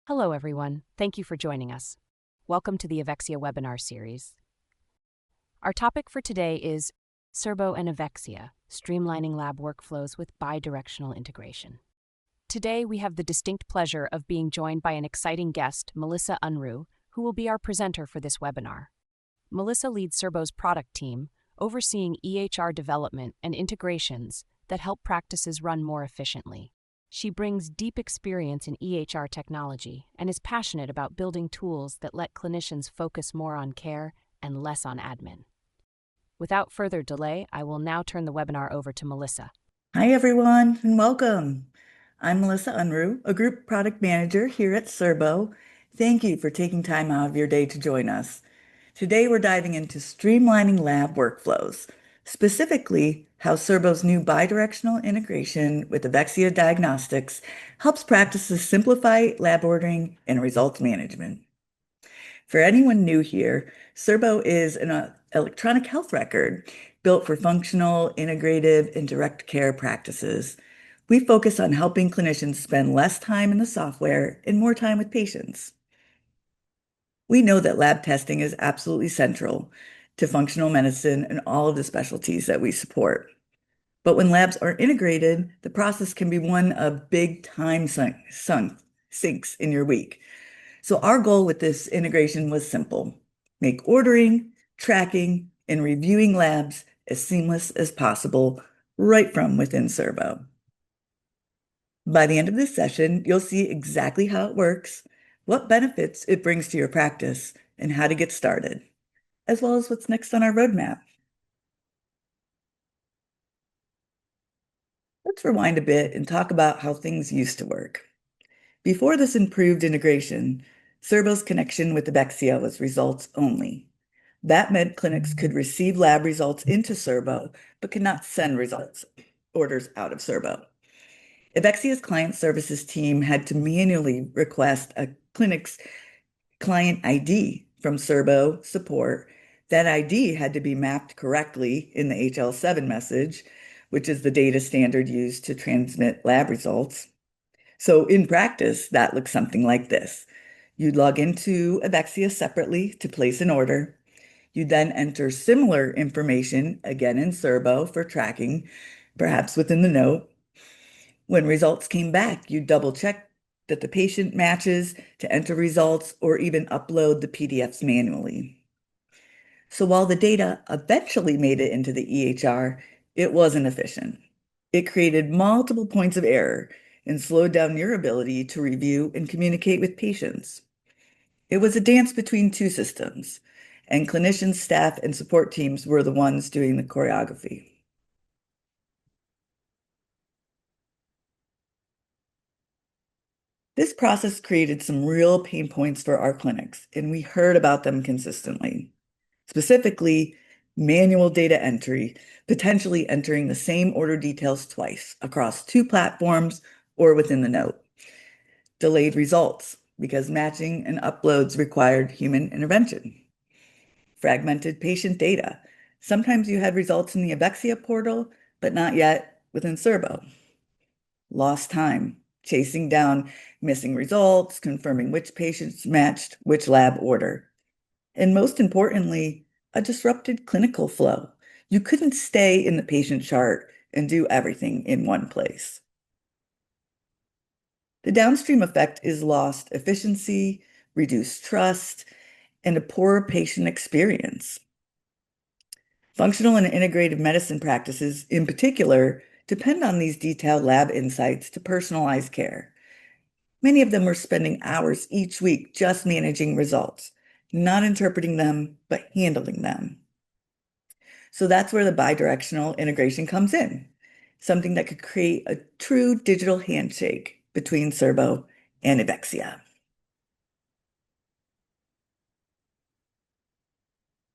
Hello, everyone. Thank you for joining us. Welcome to the Evexia webinar series. Our topic for today is Cerbo and Evexia, Streamlining Lab Workflows with Bi-Directional Integration. Today, we have the distinct pleasure of being joined by an exciting guest, Melissa Unruh, who will be our presenter for this webinar. Melissa leads Cerbo's product team, overseeing EHR development and integrations that help practices run more efficiently. She brings deep experience in EHR technology and is passionate about building tools that let clinicians focus more on care and less on admin. Without further delay, I will now turn the webinar over to Melissa. Hi, everyone, and welcome. I'm Melissa Unruh, a group product manager here at Cerbo. Thank you for taking time out of your day to join us. Today, we're diving into streamlining lab workflows, specifically how Cerbo's new bidirectional integration with Evexia Diagnostics helps practices simplify lab ordering and results management. For anyone new here, Cerbo is an electronic health record built for functional, integrative, and direct care practices. We focus on helping clinicians spend less time in the software and more time with patients. We know that lab testing is absolutely central to functional medicine and all of the specialties that we support. But when labs are integrated, the process can be one of big time sinks in your week. So our goal with this integration was simple: make ordering, tracking, and reviewing labs as seamless as possible right from within Cerbo. By the end of this session, you'll see exactly how it works, what benefits it brings to your practice, and how to get started, as well as what's next on our roadmap. Let's rewind a bit and talk about how things used to work. Before this improved integration, Cerbo's connection with Evexia was results only. That meant clinics could receive lab results into Cerbo, but could not send results orders out of Cerbo. Evexia's client services team had to manually request a clinic's client ID from Cerbo support. That ID had to be mapped correctly in the HL7 message, which is the data standard used to transmit lab results. So in practice, that looks something like this. You'd log into Evexia separately to place an order. You then enter similar information again in Cerbo for tracking, perhaps within the note. When results came back, you double check that the patient matches to enter results or even upload the PDFs manually. So while the data eventually made it into the EHR, it wasn't efficient. It created multiple points of error and slowed down your ability to review and communicate with patients. It was a dance between two systems, and clinicians, staff, and support teams were the ones doing the choreography. This process created some real pain points for our clinics, and we heard about them consistently. Specifically, manual data entry, potentially entering the same order details twice across two platforms or within the note. Delayed results, because matching and uploads required human intervention. Fragmented patient data. Sometimes you had results in the Evexia portal, but not yet within Cerbo. Lost time, chasing down missing results, confirming which patients matched which lab order. And most importantly, a disrupted clinical flow. You couldn't stay in the patient chart and do everything in one place. The downstream effect is lost efficiency, reduced trust, and a poorer patient experience. Functional and integrative medicine practices, in particular, depend on these detailed lab insights to personalize care. Many of them were spending hours each week just managing results, not interpreting them, but handling them. So that's where the bidirectional integration comes in, something that could create a true digital handshake between Cerbo and Evexia.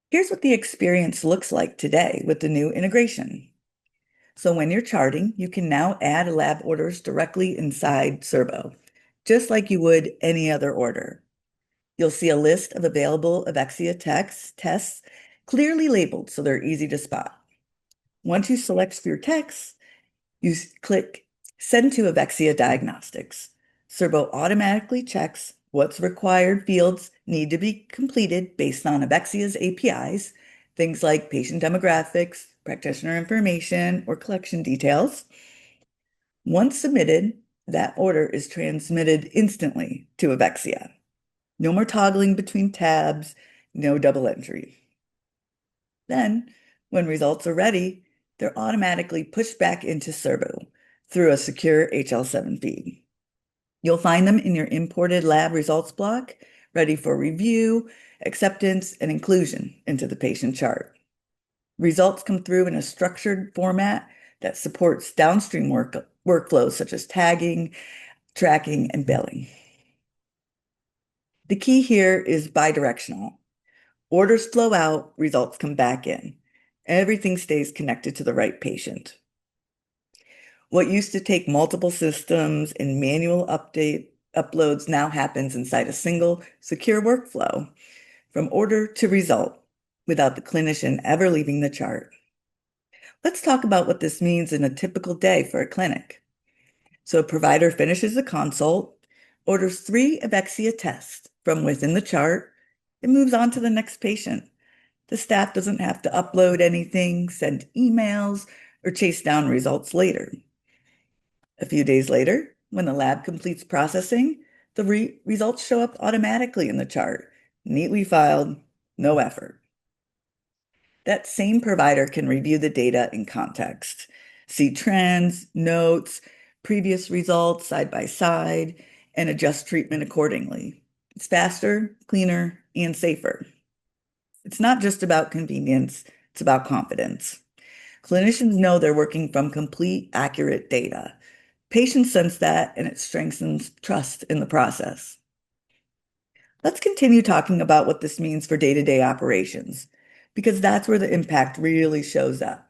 Here's what the experience looks like today with the new integration. So when you're charting, you can now add lab orders directly inside Cerbo, just like you would any other order. You'll see a list of available Evexia tests clearly labeled so they're easy to spot. Once you select your text, you click Send to Evexia Diagnostics. Cerbo automatically checks What's required fields need to be completed based on Evexia's APIs, things like patient demographics, practitioner information, or collection details. Once submitted, that order is transmitted instantly to Evexia. No more toggling between tabs, no double entry. Then, when results are ready, they're automatically pushed back into Cerbo through a secure HL7 feed. You'll find them in your imported lab results block, ready for review, acceptance, and inclusion into the patient chart. Results come through in a structured format that supports downstream workflows such as tagging, tracking, and billing. The key here is bidirectional. Orders flow out, results come back in. Everything stays connected to the right patient. What used to take multiple systems and manual uploads now happens inside a single, secure workflow from order to result without the clinician ever leaving the chart. Let's talk about what this means in a typical day for a clinic. So a provider finishes a consult, orders 3 Evexia tests from within the chart, and moves on to the next patient. The staff doesn't have to upload anything, send emails, or chase down results later. A few days later, when the lab completes processing, the results show up automatically in the chart, neatly filed, no effort. That same provider can review the data in context, see trends, notes, previous results side by side, and adjust treatment accordingly. It's faster, cleaner, and safer. It's not just about convenience, it's about confidence. Clinicians know they're working from complete, accurate data. Patients sense that, and it strengthens trust in the process. Let's continue talking about what this means for day-to-day operations, because that's where the impact really shows up.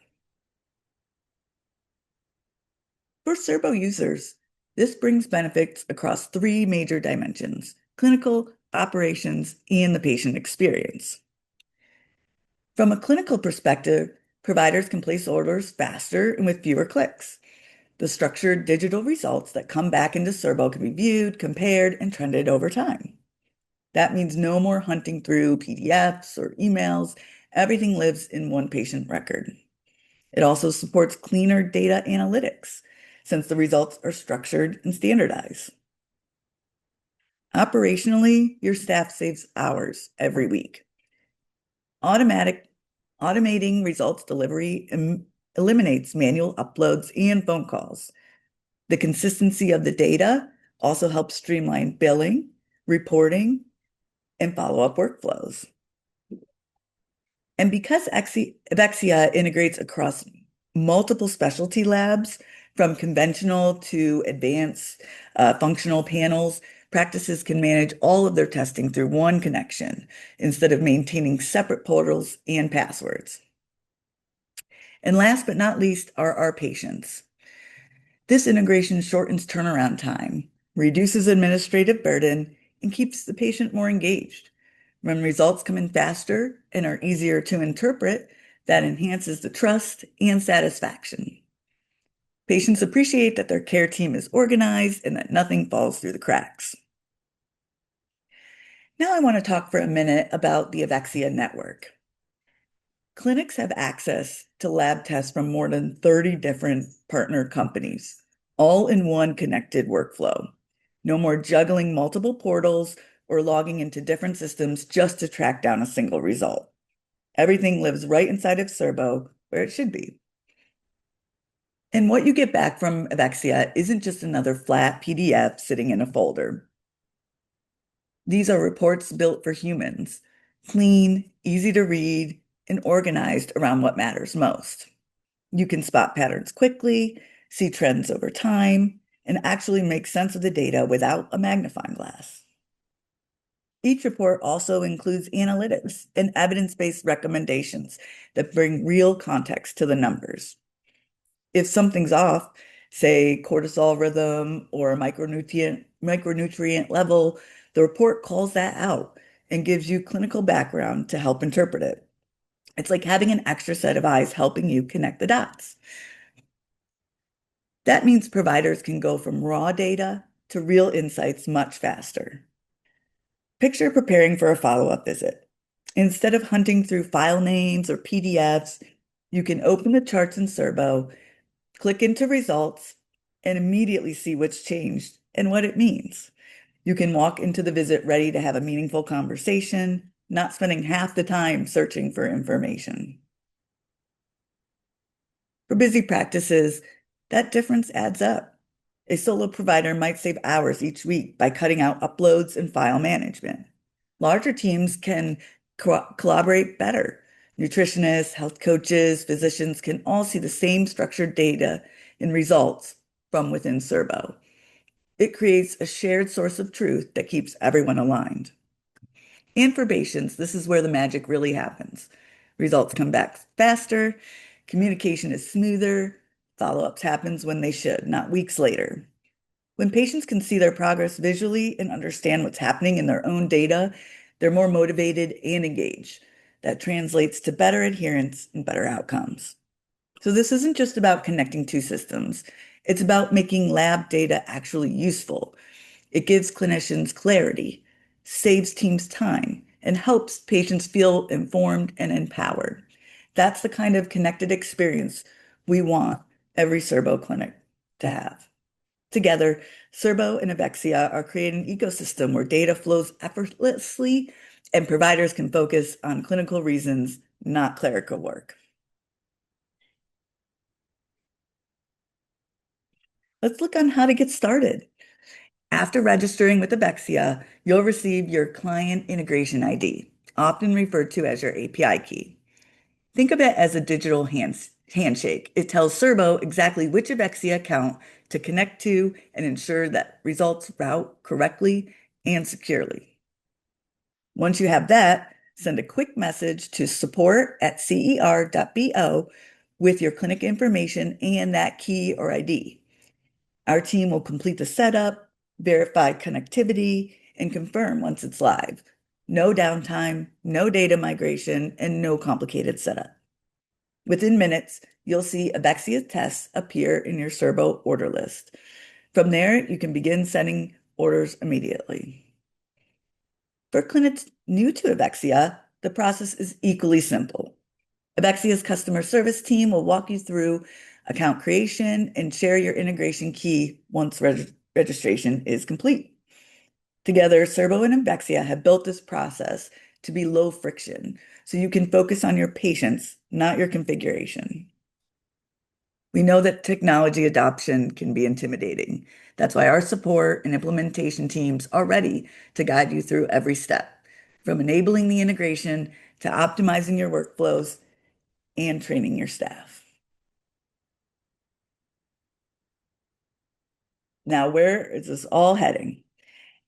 For Cerbo users, this brings benefits across 3 major dimensions: clinical, operations, and the patient experience. From a clinical perspective, providers can place orders faster and with fewer clicks. The structured digital results that come back into Cerbo can be viewed, compared, and trended over time. That means no more hunting through PDFs or emails. Everything lives in one patient record. It also supports cleaner data analytics, since the results are structured and standardized. Operationally, your staff saves hours every week. Automating results delivery eliminates manual uploads and phone calls. The consistency of the data also helps streamline billing, reporting, and follow-up workflows. And because Evexia integrates across multiple specialty labs, from conventional to advanced functional panels, practices can manage all of their testing through one connection instead of maintaining separate portals and passwords. And last but not least are our patients. This integration shortens turnaround time, reduces administrative burden, and keeps the patient more engaged. When results come in faster and are easier to interpret, that enhances the trust and satisfaction. Patients appreciate that their care team is organized and that nothing falls through the cracks. Now I want to talk for a minute about the Evexia network. Clinics have access to lab tests from more than 30 different partner companies, all in one connected workflow. No more juggling multiple portals or logging into different systems just to track down a single result. Everything lives right inside of Cerbo, where it should be. And what you get back from Evexia isn't just another flat PDF sitting in a folder. These are reports built for humans, clean, easy to read, and organized around what matters most. You can spot patterns quickly, see trends over time, and actually make sense of the data without a magnifying glass. Each report also includes analytics and evidence-based recommendations that bring real context to the numbers. If something's off, say cortisol rhythm or micronutrient level, the report calls that out and gives you clinical background to help interpret it. It's like having an extra set of eyes helping you connect the dots. That means providers can go from raw data to real insights much faster. Picture preparing for a follow-up visit. Instead of hunting through file names or PDFs, you can open the charts in Cerbo, click into results, and immediately see what's changed and what it means. You can walk into the visit ready to have a meaningful conversation, not spending half the time searching for information. For busy practices, that difference adds up. A solo provider might save hours each week by cutting out uploads and file management. Larger teams can collaborate better. Nutritionists, health coaches, physicians can all see the same structured data and results from within Cerbo. It creates a shared source of truth that keeps everyone aligned. And for patients, this is where the magic really happens. Results come back faster, communication is smoother, follow-ups happens when they should, not weeks later. When patients can see their progress visually and understand what's happening in their own data, they're more motivated and engaged. That translates to better adherence and better outcomes. So this isn't just about connecting two systems. It's about making lab data actually useful. It gives clinicians clarity, saves teams time, and helps patients feel informed and empowered. That's the kind of connected experience we want every Cerbo clinic to have. Together, Cerbo and Evexia are creating an ecosystem where data flows effortlessly and providers can focus on clinical reasons, not clerical work. Let's look on how to get started. After registering with Evexia, you'll receive your client integration ID, often referred to as your API key. Think of it as a digital handshake. It tells Cerbo exactly which Evexia account to connect to and ensure that results route correctly and securely. Once you have that, send a quick message to support@cer.bo with your clinic information and that key or ID. Our team will complete the setup, verify connectivity, and confirm once it's live. No downtime, no data migration, and no complicated setup. Within minutes, you'll see Evexia tests appear in your Cerbo order list. From there, you can begin sending orders immediately. For clinics new to Evexia, the process is equally simple. Evexia's customer service team will walk you through account creation and share your integration key once registration is complete. Together, Cerbo and Evexia have built this process to be low friction, so you can focus on your patients, not your configuration. We know that technology adoption can be intimidating. That's why our support and implementation teams are ready to guide you through every step, from enabling the integration to optimizing your workflows and training your staff. Now, where is this all heading?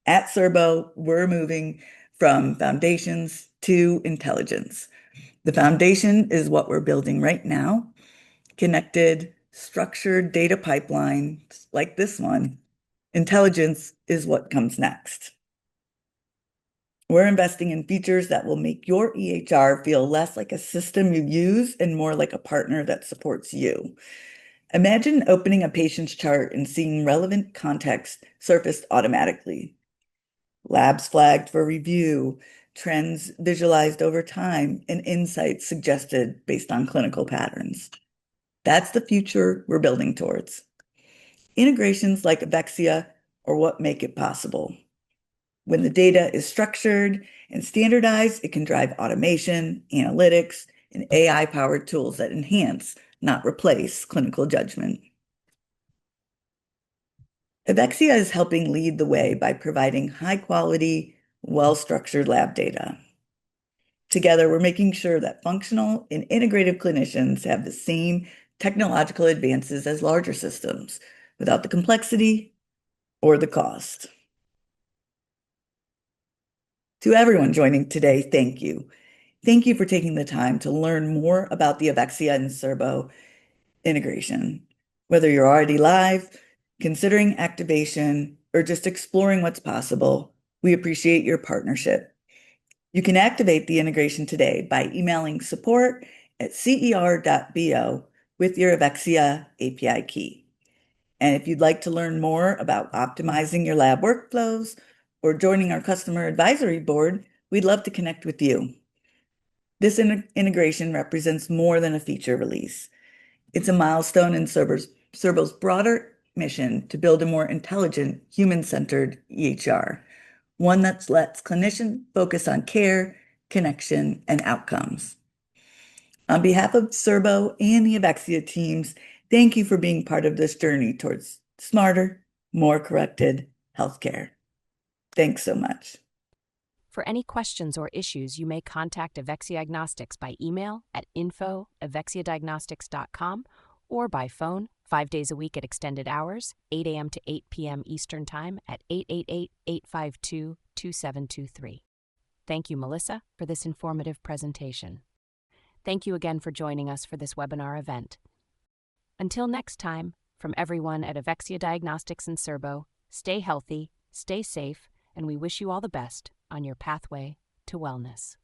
At Cerbo, we're moving from foundations to intelligence. The foundation is what we're building right now, connected, structured data pipelines like this one. Intelligence is what comes next. We're investing in features that will make your EHR feel less like a system you use and more like a partner that supports you. Imagine opening a patient's chart and seeing relevant context surfaced automatically. Labs flagged for review, trends visualized over time, and insights suggested based on clinical patterns. That's the future we're building towards. Integrations like Evexia are what make it possible. When the data is structured and standardized, it can drive automation, analytics, and AI-powered tools that enhance, not replace, clinical judgment. Evexia is helping lead the way by providing high-quality, well-structured lab data. Together, we're making sure that functional and integrative clinicians have the same technological advances as larger systems without the complexity or the cost. To everyone joining today, thank you. Thank you for taking the time to learn more about the Evexia and Cerbo integration. Whether you're already live, considering activation, or just exploring what's possible, we appreciate your partnership. You can activate the integration today by emailing support@cer.bo with your Evexia API key. And if you'd like to learn more about optimizing your lab workflows or joining our customer advisory board, we'd love to connect with you. This integration represents more than a feature release. It's a milestone in Cerbo's broader mission to build a more intelligent, human-centered EHR, one that lets clinicians focus on care, connection, and outcomes. On behalf of Cerbo and the Evexia teams, thank you for being part of this journey towards smarter, more corrected healthcare. Thanks so much. For any questions or issues, you may contact Evexia Diagnostics by email at info@evexiadiagnostics.com or by phone 5 days a week at extended hours, 8 a.m. to 8 p.m. Eastern Time at 888-852-2723. Thank you, Melissa, for this informative presentation. Thank you again for joining us for this webinar event. Until next time, from everyone at Evexia Diagnostics and Cerbo, stay healthy, stay safe, and we wish you all the best on your pathway to wellness.